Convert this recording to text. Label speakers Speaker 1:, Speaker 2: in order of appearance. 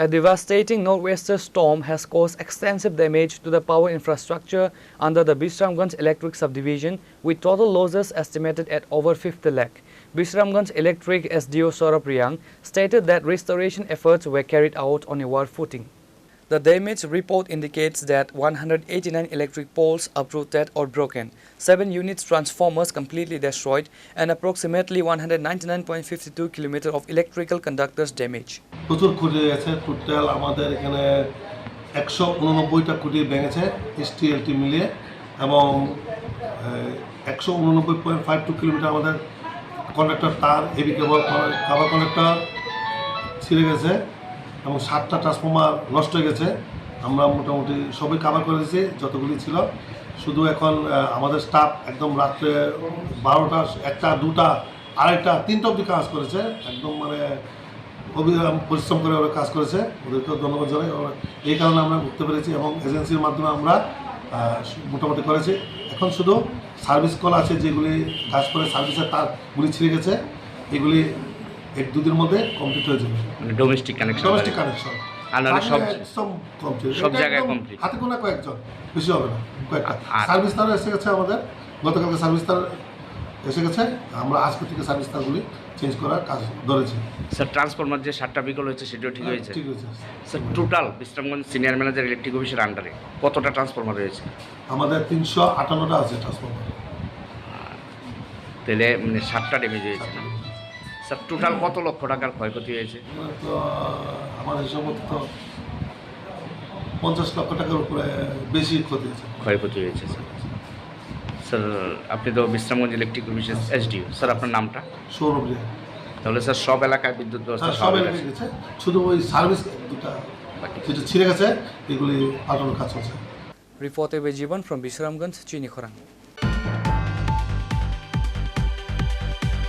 Speaker 1: A devastating nor'wester storm has caused extensive damage to the power infrastructure under the Bishramganj Electric Sub-Division, with total losses estimated at over 50 lakh. Bishramganj Electric SDO Sourav Reang stated that restoration efforts were carried out on a war footing. The damage report indicates that 189 electric poles uprooted or broken, 7 units transformers completely destroyed, and approximately 199.52 km of electrical conductors damaged.
Speaker 2: প্রচুর ক্ষতি হয়েছে। Total আমাদের এখানে 189টা খুঁটি ভেঙেছে এসটিএলটি মিলিয়ে, এবং 189.52 kilometre আমাদের কন্ডাক্টর তার হেভি কেবল কাভার কন্ডাক্টর ছিঁড়ে গেছে এবং 7টা ট্রান্সফর্মার নষ্ট হয়ে গেছে। আমরা মোটামুটি সবই কাভার করে দিয়েছি যতগুলি ছিল। শুধু এখন আমাদের স্টাফ একদম রাত্রে 12টা, 1টা, 2টা, 2:30, 3টা অবধি কাজ করেছে। একদম মানে পরিশ্রম করে ওরা কাজ করেছে, ওদেরকেও ধন্যবাদ জানাই। এই কারণে আমরা উঠতে পেরেছি এবং এজেন্সির মাধ্যমে আমরা মোটামুটি করেছি। এখন শুধু সার্ভিস কল আছে, যেগুলি কাজ করে সার্ভিসের তারগুলি ছিঁড়ে গেছে, এগুলি 1-2 দিনের মধ্যে কমপ্লিট হয়ে যাবে।
Speaker 3: মানে ডোমেস্টিক কানেকশন আর সব জায়গায় কমপ্লিট।
Speaker 2: হাতে গোনা কয়েকজন, বেশি হবে না, কয়েকটা সার্ভিস তার এসে গেছে। আমাদের গতকালকে সার্ভিস তার এসে গেছে, আমরা আজকে থেকে সার্ভিস তারগুলি চেঞ্জ করার কাজ ধরেছি।
Speaker 3: স্যার, ট্রান্সফরমার যে 7টা বিকল হয়েছে সেটাও ঠিক হয়েছে?
Speaker 2: ঠিক হয়েছে
Speaker 3: sir. Total Bishramganj senior manager electric অফিসের আন্ডারে কতটা ট্রান্সফরমার রয়েছে?
Speaker 2: আমাদের 358টা আছে ট্রান্সফরমার।
Speaker 3: তাহলে মানে 7টা ড্যামেজ হয়েছে। স্যার, টোটাল কত লক্ষ টাকার ক্ষয়ক্ষতি হয়েছে?
Speaker 2: তো আমার হিসাব মতো তো 50 লক্ষ টাকার উপরে বেশি ক্ষয়ক্ষতি হয়েছে।
Speaker 3: স্যার, স্যার আপনি তো বিশ্রামগঞ্জ ইলেকট্রিক অফিসের এসডিও। স্যার, আপনার নামটা?
Speaker 2: সৌরভ রিয়াং।
Speaker 3: তাহলে স্যার সব এলাকায় বিদ্যুৎ ব্যবস্থা
Speaker 2: সব এলাকায় গেছে, শুধু ওই সার্ভিস দুটা যেটা ছিঁড়ে গেছে এগুলি পাল্টানোর কাজ চলছে।
Speaker 1: Reported by Jivan from Bishramganj, Chini, Khorang.